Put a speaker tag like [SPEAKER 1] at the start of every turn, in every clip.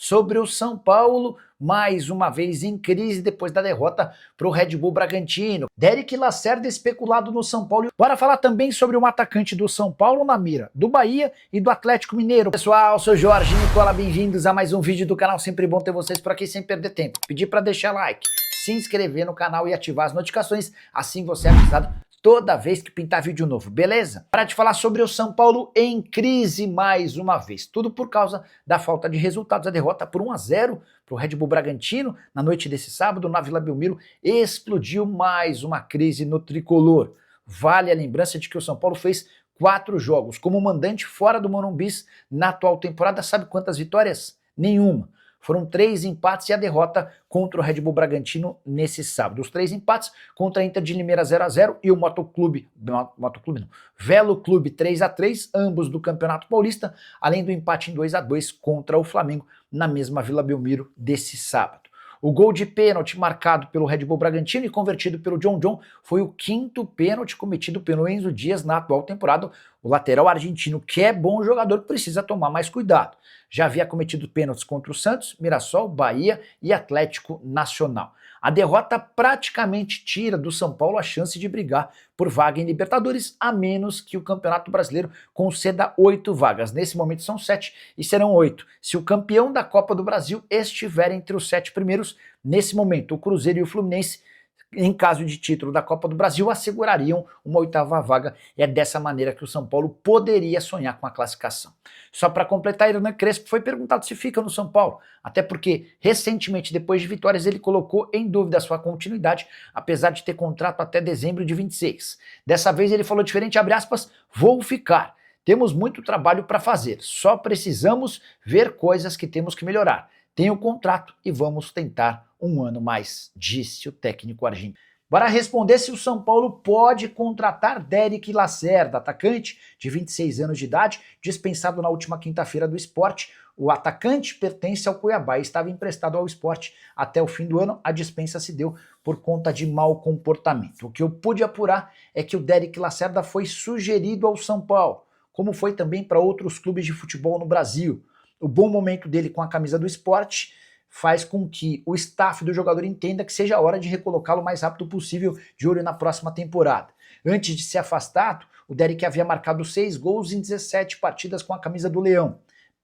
[SPEAKER 1] sobre o São Paulo, mais uma vez em crise depois da derrota para o Red Bull Bragantino. Derek Lacerda especulado no São Paulo. Bora falar também sobre um atacante do São Paulo na mira, do Bahia e do Atlético Mineiro. Pessoal, sou Jorge Nicola, bem-vindos a mais um vídeo do canal, sempre bom ter vocês por aqui sem perder tempo. Pedir para deixar like, se inscrever no canal e ativar as notificações, assim você é avisado toda vez que pintar vídeo novo, beleza? Para de falar sobre o São Paulo em crise mais uma vez, tudo por causa da falta de resultados, a derrota por 1-0 para o Red Bull Bragantino na noite desse sábado na Vila Belmiro explodiu mais uma crise no tricolor. Vale a lembrança de que o São Paulo fez 4 jogos como mandante fora do Morumbi na atual temporada, sabe quantas vitórias? Nenhuma. Foram 3 empates e a derrota contra o Red Bull Bragantino nesse sábado. Os 3 empates contra a Inter de Limeira 0-0 e o Velo Clube 3-3, ambos do Campeonato Paulista, além do empate em 2-2 contra o Flamengo na mesma Vila Belmiro desse sábado. O gol de pênalti marcado pelo Red Bull Bragantino e convertido pelo John foi o 5º pênalti cometido pelo Enzo Dias na atual temporada. O lateral argentino, que é bom jogador, precisa tomar mais cuidado. Já havia cometido pênaltis contra o Santos, Mirassol, Bahia e Atlético Nacional. A derrota praticamente tira do São Paulo a chance de brigar por vaga em Libertadores, a menos que o Campeonato Brasileiro conceda 8 vagas. Nesse momento são 7 e serão 8. Se o campeão da Copa do Brasil estiver entre os 7 primeiros, nesse momento o Cruzeiro e o Fluminense, em caso de título da Copa do Brasil, assegurariam uma 8ª vaga. É dessa maneira que o São Paulo poderia sonhar com a classificação. Só para completar, Hernan Crespo foi perguntado se fica no São Paulo, até porque recentemente, depois de vitórias, ele colocou em dúvida a sua continuidade, apesar de ter contrato até dezembro de 26. Dessa vez ele falou diferente, abre aspas, vou ficar. Temos muito trabalho para fazer, só precisamos ver coisas que temos que melhorar. Tenho contrato e vamos tentar um ano mais, disse o técnico argentino. Para responder se o São Paulo pode contratar Derek Lacerda, atacante de 26 anos de idade, dispensado na última quinta-feira do Sport. O atacante pertence ao Cuiabá e estava emprestado ao Sport até o fim do ano. A dispensa se deu por conta de mau comportamento. O que eu pude apurar é que o Derek Lacerda foi sugerido ao São Paulo, como foi também para outros clubes de futebol no Brasil. O bom momento dele com a camisa do Sport faz com que o staff do jogador entenda que seja a hora de recolocá-lo o mais rápido possível, de olho na próxima temporada. Antes de ser afastado, o Derek havia marcado 6 gols em 17 partidas com a camisa do Leão.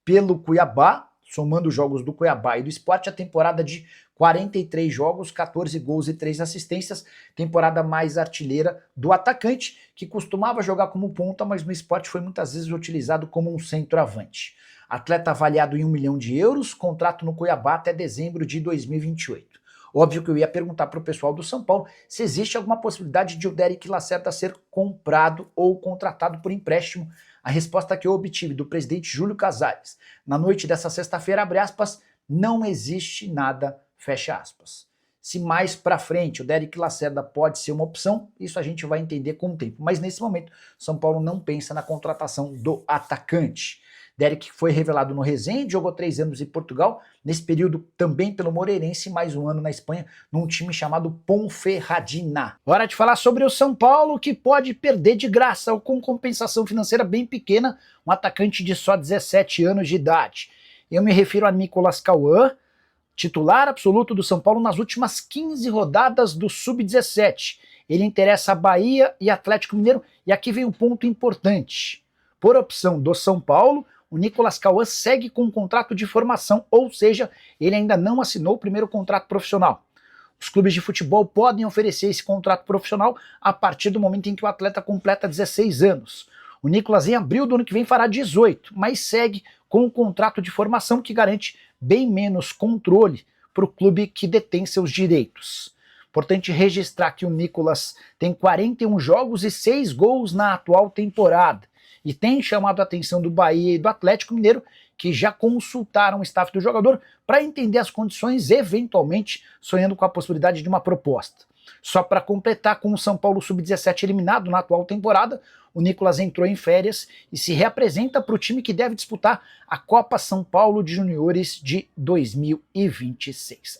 [SPEAKER 1] Pelo Cuiabá, somando os jogos do Cuiabá e do Sport, a temporada de 43 jogos, 14 gols e 3 assistências, temporada mais artilheira do atacante, que costumava jogar como ponta, mas no Sport foi muitas vezes utilizado como um centroavante. Atleta avaliado em 1 milhão de euros, contrato no Cuiabá até dezembro de 2028. Óbvio que eu ia perguntar para o pessoal do São Paulo se existe alguma possibilidade de o Derek Lacerda ser comprado ou contratado por empréstimo. A resposta que eu obtive do presidente Júlio Casares na noite dessa sexta-feira, abre aspas, não existe nada, fecha aspas. Se mais para frente o Derek Lacerda pode ser uma opção, isso a gente vai entender com o tempo. Mas nesse momento, São Paulo não pensa na contratação do atacante. Derek foi revelado no Resende, jogou 3 anos em Portugal, nesse período também pelo Moreirense, mais 1 ano na Espanha, num time chamado Ponferradina. Hora de falar sobre o São Paulo, que pode perder de graça ou com compensação financeira bem pequena, um atacante de só 17 anos de idade. Eu me refiro a Nicolas Cauã, titular absoluto do São Paulo nas últimas 15 rodadas do Sub-17. Ele interessa a Bahia e Atlético Mineiro, e aqui vem um ponto importante. Por opção do São Paulo, o Nicolas Cauã segue com um contrato de formação, ou seja, ele ainda não assinou o primeiro contrato profissional. Os clubes de futebol podem oferecer esse contrato profissional a partir do momento em que o atleta completa 16 anos. O Nicolas em abril do ano que vem fará 18, mas segue com um contrato de formação que garante bem menos controle para o clube que detém seus direitos. Importante registrar que o Nicolas tem 41 jogos e 6 gols na atual temporada. E tem chamado a atenção do Bahia e do Atlético Mineiro, que já consultaram o staff do jogador para entender as condições, eventualmente sonhando com a possibilidade de uma proposta. Só para completar, com o São Paulo Sub-17 eliminado na atual temporada, o Nicolas entrou em férias e se reapresenta para o time que deve disputar a Copa São Paulo de Juniores de 2026.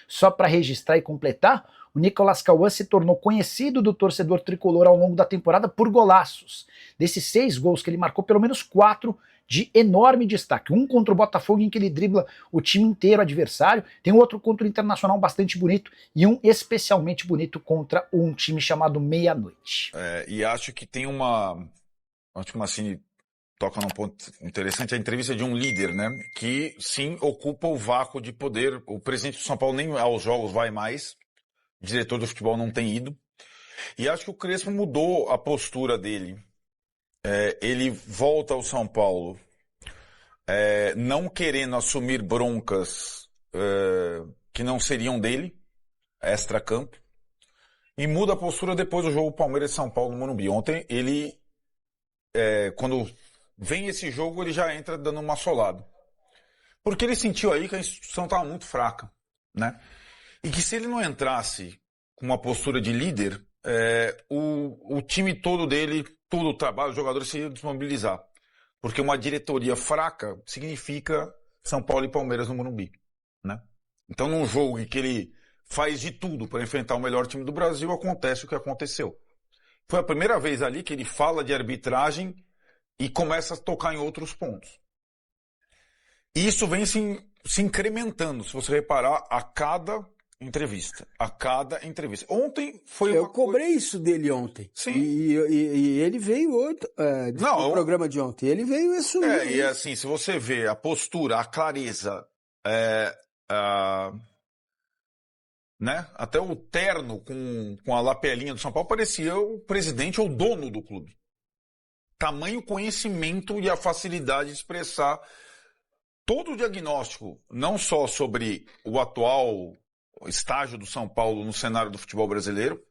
[SPEAKER 1] Só para registrar e completar, o Nicolas Cauã se tornou conhecido do torcedor tricolor ao longo da temporada por golaços. Desses 6 gols que ele marcou, pelo menos 4 de enorme destaque. Um contra o Botafogo, em que ele dribla o time inteiro adversário, tem outro contra o Internacional bastante bonito, e um especialmente bonito contra um time chamado Meia-Noite.
[SPEAKER 2] E acho que tem acho que o Massini toca num ponto interessante, a entrevista de um líder, né? Que sim ocupa o vácuo de poder. O presidente do São Paulo nem aos jogos vai mais, o diretor do futebol não tem ido. E acho que o Crespo mudou a postura dele. Ele volta ao São Paulo não querendo assumir broncas que não seriam dele, extra-campo, e muda a postura depois do jogo Palmeiras e São Paulo no Morumbi. Ontem ele, quando vem esse jogo, ele já entra dando uma solada. Porque ele sentiu aí que a instituição estava muito fraca, né? E que se ele não entrasse com uma postura de líder, o time todo dele, todo o trabalho, os jogadores se iam desmobilizar. Porque uma diretoria fraca significa São Paulo e Palmeiras no Morumbi, né? Então, num jogo em que ele faz de tudo para enfrentar o melhor time do Brasil, acontece o que aconteceu. Foi a primeira vez ali que ele fala de arbitragem e começa a tocar em outros pontos. E isso vem se incrementando, se você reparar, a cada entrevista. Ontem foi
[SPEAKER 3] Eu cobrei isso dele ontem.
[SPEAKER 2] Sim.
[SPEAKER 3] E ele veio no programa de ontem. Ele veio assumir.
[SPEAKER 2] E assim, se você vê a postura, a clareza, né? Até o terno com a lapelinha do São Paulo parecia o presidente ou o dono do clube. Tamanho conhecimento e a facilidade de expressar todo o diagnóstico, não só sobre o atual estágio do São Paulo no cenário do futebol brasileiro.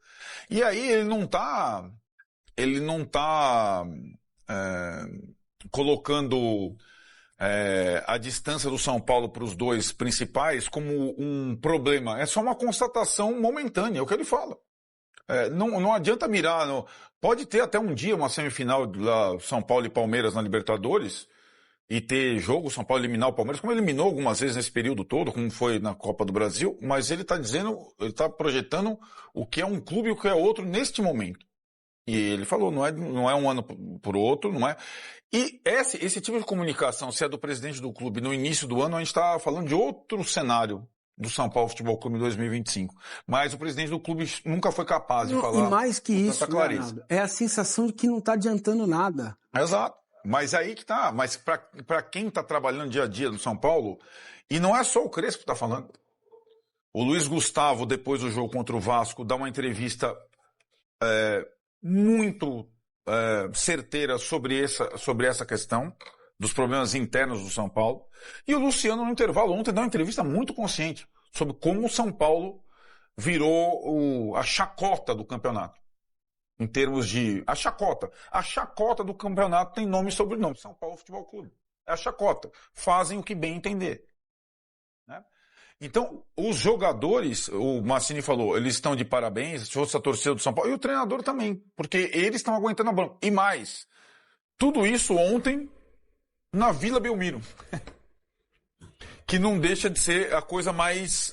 [SPEAKER 2] E aí ele não tá colocando a distância do São Paulo para os dois principais como um problema. É só uma constatação momentânea, é o que ele fala. Não adianta mirar. Pode ter até um dia uma semifinal lá, São Paulo e Palmeiras na Libertadores, e ter jogo, São Paulo eliminar o Palmeiras, como ele eliminou algumas vezes nesse período todo, como foi na Copa do Brasil, mas ele está projetando o que é um clube e o que é outro neste momento. E ele falou, não é um ano por outro, não é. E esse tipo de comunicação, se é do presidente do clube no início do ano, a gente está falando de outro cenário do São Paulo Futebol Clube 2025. Mas o presidente do clube nunca foi capaz de falar.
[SPEAKER 3] E mais que isso, Leonardo, é a sensação de que não está adiantando nada.
[SPEAKER 2] Exato. Mas aí que tá. Mas para quem está trabalhando dia a dia no São Paulo, e não é só o Crespo que está falando. O Luiz Gustavo, depois do jogo contra o Vasco, dá uma entrevista muito certeira sobre essa questão dos problemas internos do São Paulo. E o Luciano, no intervalo ontem, deu uma entrevista muito consciente sobre como o São Paulo virou a chacota do campeonato. Em termos de... A chacota do campeonato tem nome e sobrenome. São Paulo Futebol Clube. É a chacota. Fazem o que bem entender. Né? Então, os jogadores, o Massini falou, eles estão de parabéns, se fosse a torcida do São Paulo, e o treinador também, porque eles estão aguentando a bronca. E mais, tudo isso ontem na Vila Belmiro. Que não deixa de ser a coisa mais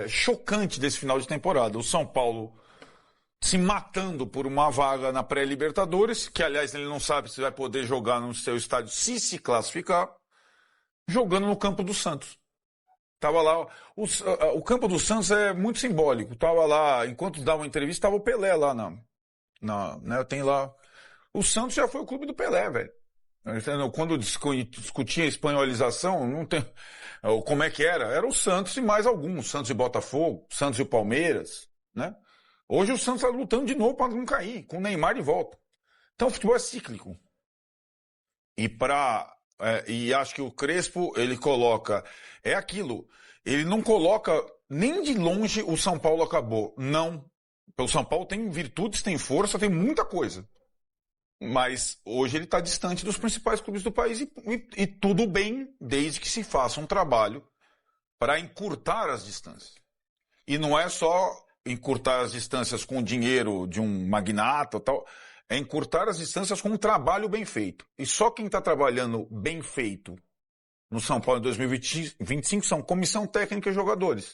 [SPEAKER 2] chocante desse final de temporada. O São Paulo se matando por uma vaga na pré-Libertadores, que aliás ele não sabe se vai poder jogar no seu estádio se classificar, jogando no campo do Santos. Tava lá, o campo do Santos é muito simbólico. Tava lá, enquanto dava uma entrevista, tava o Pelé lá né, tem lá. O Santos já foi o clube do Pelé, velho. Quando discutia a espanholização, não tem, como é que era? Era o Santos e mais alguns, Santos e Botafogo, Santos e Palmeiras, né? Hoje o Santos está lutando de novo para não cair, com o Neymar de volta. Então o futebol é cíclico. E acho que o Crespo, ele coloca, aquilo, ele não coloca nem de longe o São Paulo acabou. Não. O São Paulo tem virtudes, tem força, tem muita coisa. Mas hoje ele está distante dos principais clubes do país e tudo bem, desde que se faça um trabalho para encurtar as distâncias. E não é só encurtar as distâncias com o dinheiro de um magnata ou tal, é encurtar as distâncias com um trabalho bem feito. E só quem está trabalhando bem feito no São Paulo em 2025 são comissão técnica e jogadores.